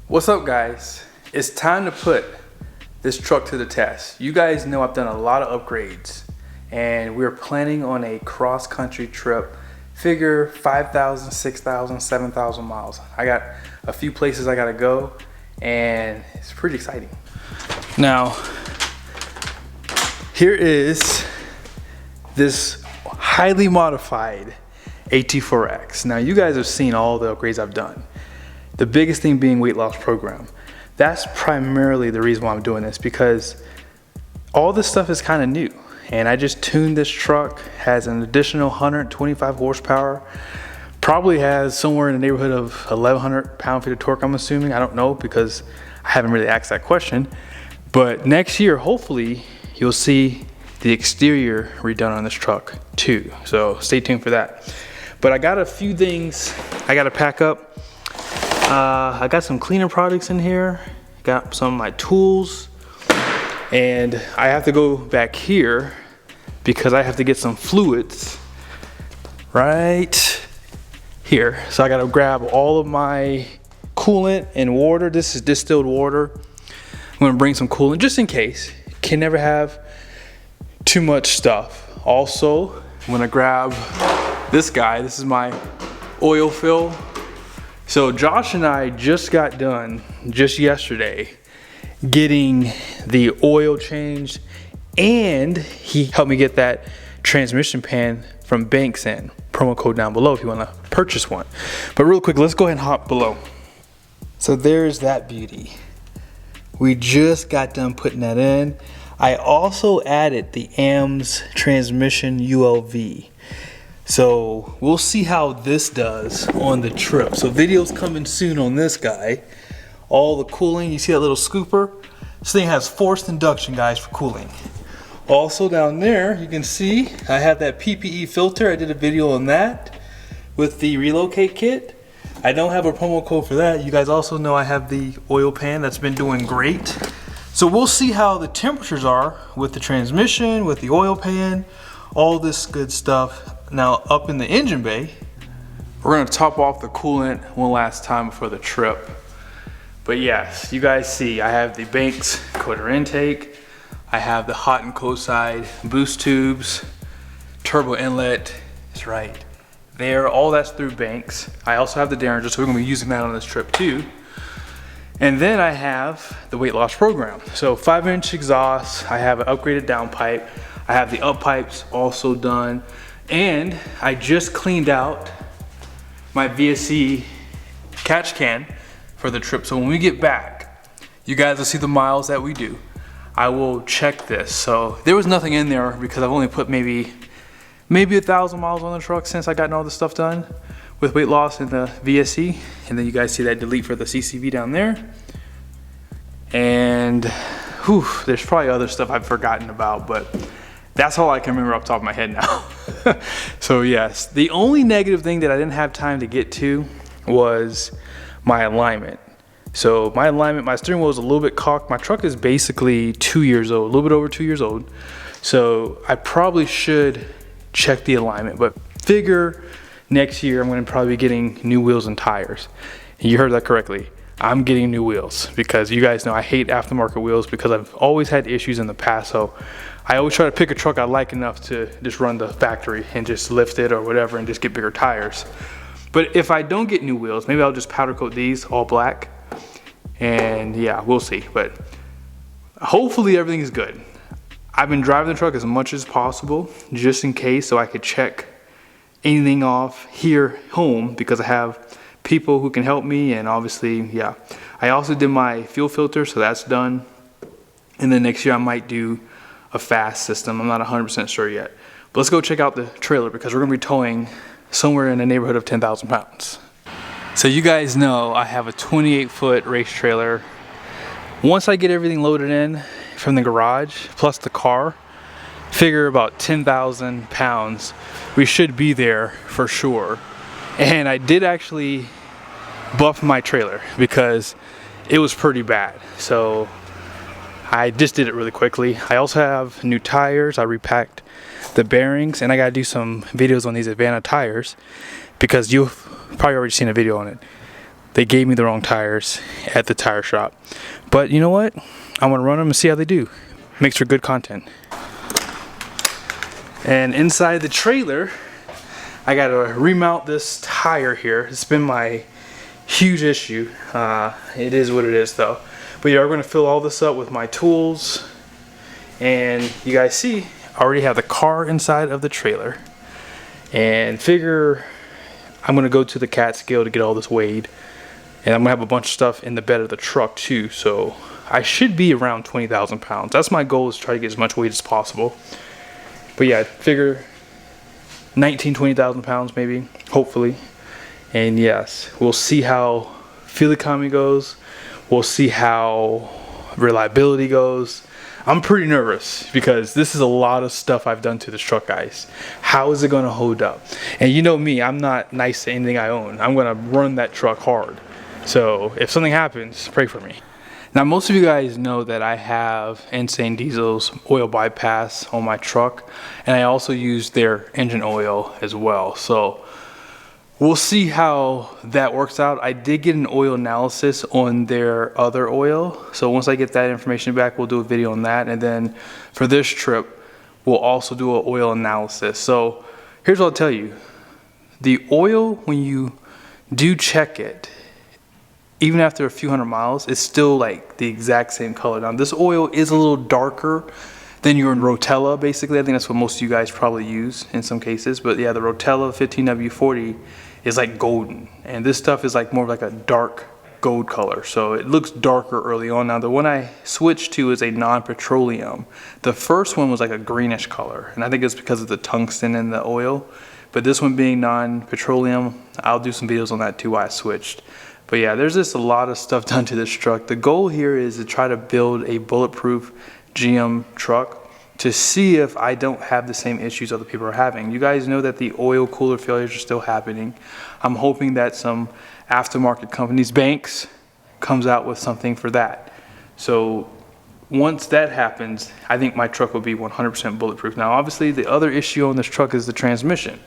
What's up, guys? It's time to put this truck to the test. You guys know I've done a lot of upgrades and we're planning on a cross-country trip. Figure 5,000, 6,000, 7,000 miles. I got a few places I gotta go and it's pretty exciting. Now, here is this highly modified AT4X. Now, you guys have seen all the upgrades I've done. The biggest thing being weight loss program. That's primarily the reason why I'm doing this, because all this stuff is kind of new. And I just tuned this truck, has an additional 125 horsepower, probably has somewhere in the neighborhood of 1,100 pound-feet of torque, I'm assuming. I don't know because I haven't really asked that question. But next year, hopefully, you'll see the exterior redone on this truck too. So stay tuned for that. But I got a few things I gotta pack up. I got some cleaner products in here, got some of my tools, and I have to go back here because I have to get some fluids right here. So I gotta grab all of my coolant and water. This is distilled water. I'm gonna bring some coolant just in case. Can never have too much stuff. Also, I'm gonna grab this guy. This is my oil fill. So Josh and I just got done just yesterday getting the oil changed, and he helped me get that transmission pan from Banks in. Promo code down below if you want to purchase one. But real quick, let's go ahead and hop below. So there's that beauty. We just got done putting that in. I also added the AMS transmission ULV. So we'll see how this does on the trip. So videos coming soon on this guy. All the cooling, you see that little scooper? This thing has forced induction, guys, for cooling. Also down there, you can see I have that PPE filter. I did a video on that with the relocate kit. I don't have a promo code for that. You guys also know I have the oil pan that's been doing great. So we'll see how the temperatures are with the transmission, with the oil pan, all this good stuff. Now up in the engine bay, we're gonna top off the coolant one last time before the trip. But yes, you guys see I have the Banks quarter intake. I have the hot and cold side boost tubes, turbo inlet is right there. All that's through Banks. I also have the Derringer, so we're gonna be using that on this trip too. And then I have the weight loss program. So 5-inch exhaust, I have an upgraded downpipe. I have the up pipes also done. And I just cleaned out my VSC catch can for the trip. So when we get back, you guys will see the miles that we do. I will check this. So there was nothing in there because I've only put maybe 1,000 miles on the truck since I gotten all this stuff done with weight loss and the VSC. And then you guys see that delete for the CCV down there. And whew, there's probably other stuff I've forgotten about, but that's all I can remember off the top of my head now. So yes, the only negative thing that I didn't have time to get to was my alignment. So my alignment, my steering wheel is a little bit cocked. My truck is basically 2 years old, a little bit over 2 years old. So I probably should check the alignment, but figure next year I'm gonna probably be getting new wheels and tires. And you heard that correctly. I'm getting new wheels because you guys know I hate aftermarket wheels because I've always had issues in the past. So I always try to pick a truck I like enough to just run the factory and just lift it or whatever and just get bigger tires. But if I don't get new wheels, maybe I'll just powder coat these all black. And yeah, we'll see. But hopefully everything is good. I've been driving the truck as much as possible just in case, so I could check anything off here home because I have people who can help me. And obviously, yeah, I also did my fuel filter, so that's done. And then next year I might do a fast system. I'm not 100% sure yet. But let's go check out the trailer because we're gonna be towing somewhere in the neighborhood of 10,000 pounds. So you guys know I have a 28-foot race trailer. Once I get everything loaded in from the garage, plus the car, figure about 10,000 pounds, we should be there for sure. And I did actually buff my trailer because it was pretty bad. So I just did it really quickly. I also have new tires. I repacked the bearings, and I gotta do some videos on these Advanta tires because you've probably already seen a video on it. they gave me the wrong tires at the tire shop. But you know what? I want to run them and see how they do. Makes for good content. And inside the trailer, I got to remount this tire here. It's been my huge issue. It is what it is though. But yeah, we're going to fill all this up with my tools. And you guys see, I already have the car inside of the trailer. And figure I'm going to go to the cat scale to get all this weighed. And I'm going to have a bunch of stuff in the bed of the truck too. So I should be around 20,000 pounds. That's my goal, is to try to get as much weight as possible. But yeah, figure 20,000 pounds maybe, hopefully. And yes, we'll see how fuel economy goes. We'll see how reliability goes. I'm pretty nervous because this is a lot of stuff I've done to this truck, guys. How is it going to hold up? And you know me, I'm not nice to anything I own. I'm going to run that truck hard. So if something happens, pray for me. Now, most of you guys know that I have Insane Diesel's oil bypass on my truck, and I also use their engine oil as well. So we'll see how that works out. I did get an oil analysis on their other oil. So once I get that information back, we'll do a video on that. And then for this trip, we'll also do an oil analysis. So here's what I'll tell you. The oil, when you do check it, even after a few hundred miles, it's still like the exact same color. Now this oil is a little darker than your Rotella, basically. I think that's what most of you guys probably use in some cases. But yeah, the Rotella 15W40 is like golden. And this stuff is like more of like a dark gold color. So it looks darker early on. Now the one I switched to is a non-petroleum. The first one was like a greenish color. And I think it's because of the tungsten in the oil. But this one being non-petroleum, I'll do some videos on that too, why I switched. But yeah, there's just a lot of stuff done to this truck. The goal here is to try to build a bulletproof GM truck to see if I don't have the same issues other people are having. You guys know that the oil cooler failures are still happening. I'm hoping that some aftermarket companies, Banks, comes out with something for that. So once that happens, I think my truck will be 100% bulletproof. Now, obviously, the other issue on this truck is the transmission.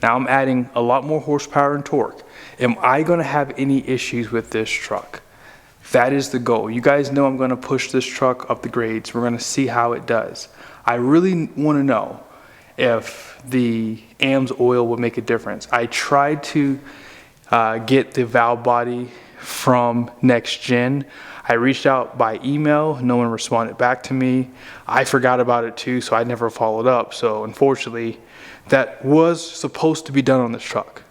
Now, I'm adding a lot more horsepower and torque. Am I going to have any issues with this truck? That is the goal. You guys know I'm going to push this truck up the grades. We're going to see how it does. I really want to know if the AMS oil will make a difference. I tried to get the valve body from Next Gen. I reached out by email. No one responded back to me. I forgot about it too, so I never followed up. So unfortunately, that was supposed to be done on this truck.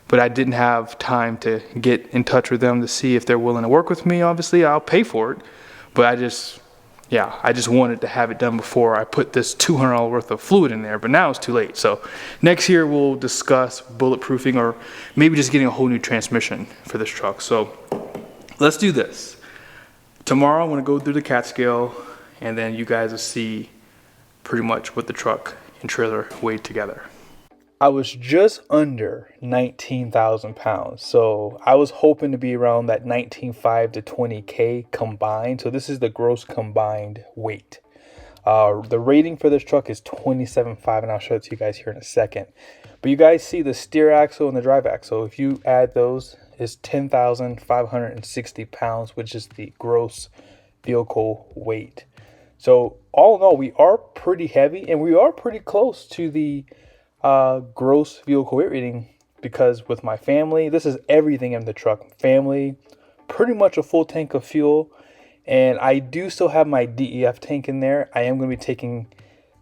But I didn't have time to get in touch with them to see if they're willing to work with me. Obviously, I'll pay for it. But I just wanted to have it done before I put this $200 worth of fluid in there. But now it's too late. So next year, we'll discuss bulletproofing or maybe just getting a whole new transmission for this truck. So let's do this. Tomorrow, I'm going to go through the cat scale, and then you guys will see pretty much what the truck and trailer weighed together. I was just under 19,000 pounds. So I was hoping to be around that 19.5 to 20K combined. So this is the gross combined weight. The rating for this truck is 27.5, and I'll show it to you guys here in a second. But you guys see the steer axle and the drive axle. If you add those, it's 10,560 pounds, which is the gross vehicle weight. So all in all, we are pretty heavy, and we are pretty close to the gross vehicle weight rating, because with my family, this is everything in the truck. Family, pretty much a full tank of fuel, and I do still have my DEF tank in there. I am going to be taking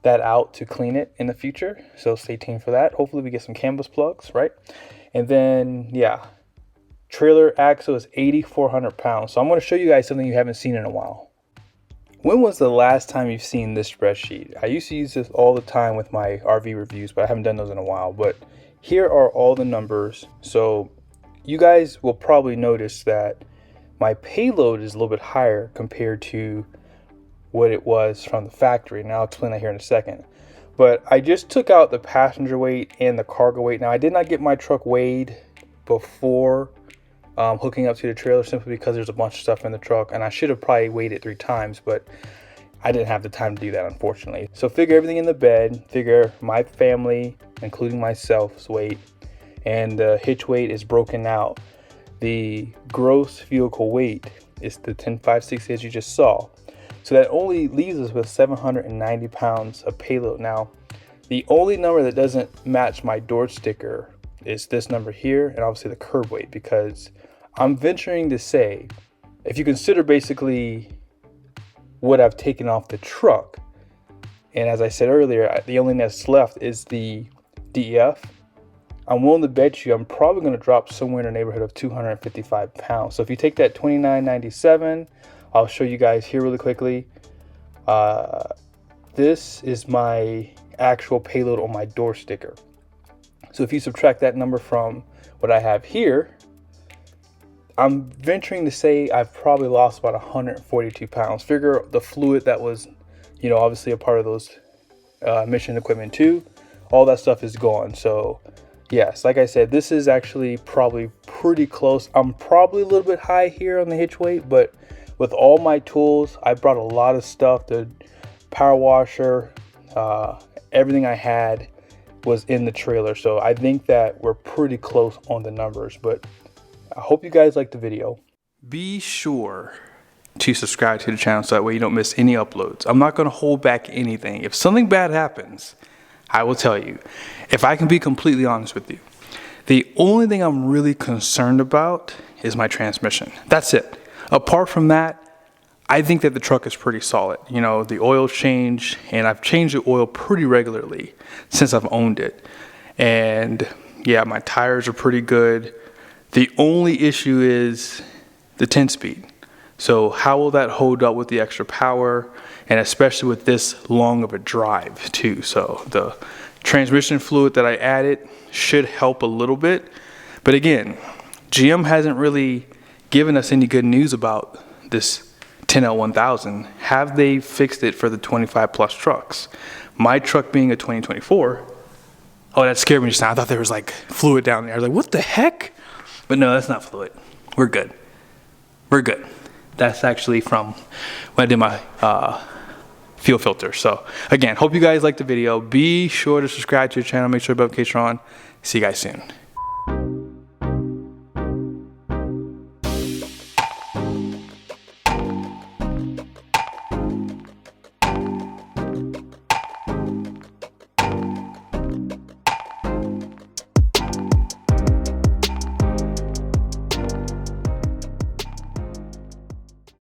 that out to clean it in the future, so stay tuned for that. Hopefully we get some canvas plugs, right? And then yeah, trailer axle is 8,400 pounds. So I'm going to show you guys something you haven't seen in a while. When was the last time you've seen this spreadsheet? I used to use this all the time with my RV reviews, but I haven't done those in a while. But here are all the numbers. So you guys will probably notice that my payload is a little bit higher compared to what it was from the factory. And I'll explain that here in a second. But I just took out the passenger weight and the cargo weight. Now, I did not get my truck weighed before hooking up to the trailer, simply because there's a bunch of stuff in the truck, and I should have probably weighed it 3 times, but I didn't have the time to do that, unfortunately. So figure everything in the bed, figure my family, including myself's weight, and the hitch weight is broken out. the gross vehicle weight is the 10,560 as you just saw. So that only leaves us with 790 pounds of payload. Now, the only number that doesn't match my door sticker is this number here, and obviously the curb weight, because I'm venturing to say, if you consider basically what I've taken off the truck, and as I said earlier, the only thing that's left is the DEF, I'm willing to bet you I'm probably going to drop somewhere in the neighborhood of 255 pounds. So if you take that 2997, I'll show you guys here really quickly. This is my actual payload on my door sticker. So if you subtract that number from what I have here, I'm venturing to say I've probably lost about 142 pounds. Figure the fluid that was, you know, obviously a part of those mission equipment too. All that stuff is gone. So yes, like I said, this is actually probably pretty close. I'm probably a little bit high here on the hitch weight, but with all my tools, I brought a lot of stuff. The power washer, everything I had was in the trailer. So I think that we're pretty close on the numbers, but I hope you guys liked the video. Be sure to subscribe to the channel so that way you don't miss any uploads. I'm not going to hold back anything. If something bad happens, I will tell you. If I can be completely honest with you, the only thing I'm really concerned about is my transmission. That's it. Apart from that, I think that the truck is pretty solid. You know, the oil's changed, and I've changed the oil pretty regularly since I've owned it. And yeah, my tires are pretty good. The only issue is the 10-speed. So how will that hold up with the extra power, and especially with this long of a drive too? So the transmission fluid that I added should help a little bit. But again, GM hasn't really given us any good news about this 10L1000. Have they fixed it for the 25 plus trucks? My truck being a 2024, oh, that scared me just now. I thought there was like fluid down there. I was like, what the heck? But no, that's not fluid. We're good. We're good. That's actually from when I did my fuel filter. So again, hope you guys liked the video. Be sure to subscribe to the channel. Make sure the notifications are on. See you guys soon.